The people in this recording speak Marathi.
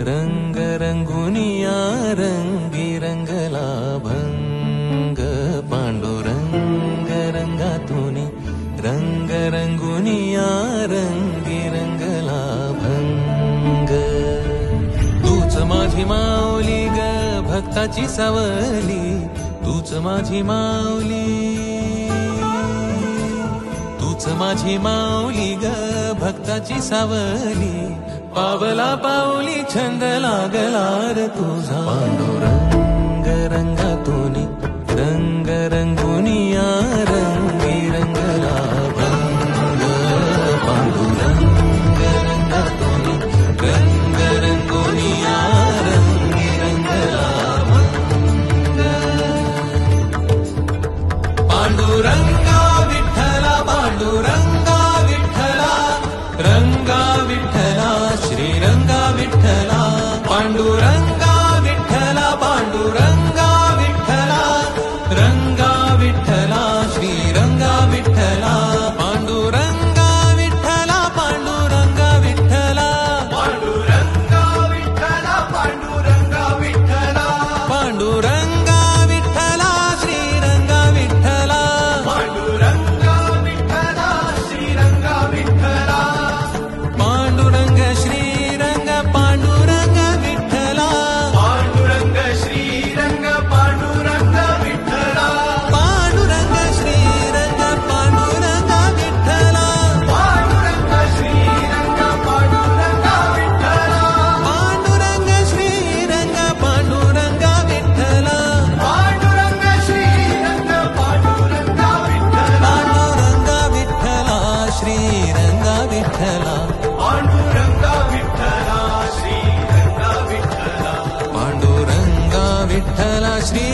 रंग रंगुनिया रंगी रंगला भंग पांडुरंग रंगातुनी रंग रंगुनिया रंगी रंगला भंग तूच माझी माऊली ग भक्ताची सावली तूच माझी माऊली तूच माझी माऊली ग भक्ताची सावली पावला पाऊली छंद लागला रे तुझा पांडुरंग रंगातुनी रंग रंगुनिया रंगी रंगला भंग पांडुरंग रंगातुनी रंग रंगुनिया रंगी रंगला भंग पांडुरंगा विठ्ठला पांडुरंगा विठ्ठला रंगा विठ्ठला श्रीरंगा विठ्ठला पांडुरंगा विठ्ठला पांडुरंगा विठ्ठला रंगा विठ्ठला श्रीरंगा विठ्ठला पांडुरंगा विठ्ठला पांडुरंगा विठ्ठला पांडुरंगा विठ्ठला पांडुरंगा विठ्ठला पांडुरंगा विठ्ठला श्रीरंगा विठ्ठला पांडुरंगा विठ्ठला श्रीरंगा विठ्ठला पांडुरंग श्रीरंग पांडुरंग विठ्ठला पांडुरंग श्रीरंग पांडुरंग विठ्ठला पांडुरंग श्रीरंग पांडुरंग विठ्ठला पांडुरंग श्रीरंग पांडुरंग विठ्ठला पांडुरंग श्रीरंग पांडुरंग विठ्ठला पांडुरंग श्रीरंग पांडुरंग विठ्ठला पांडुरंग विठ्ठला श्रीरंग विठ्ठला पांडुरंग विठ्ठला श्रीरंग विठ्ठला पांडुरंग विठ्ठला श्री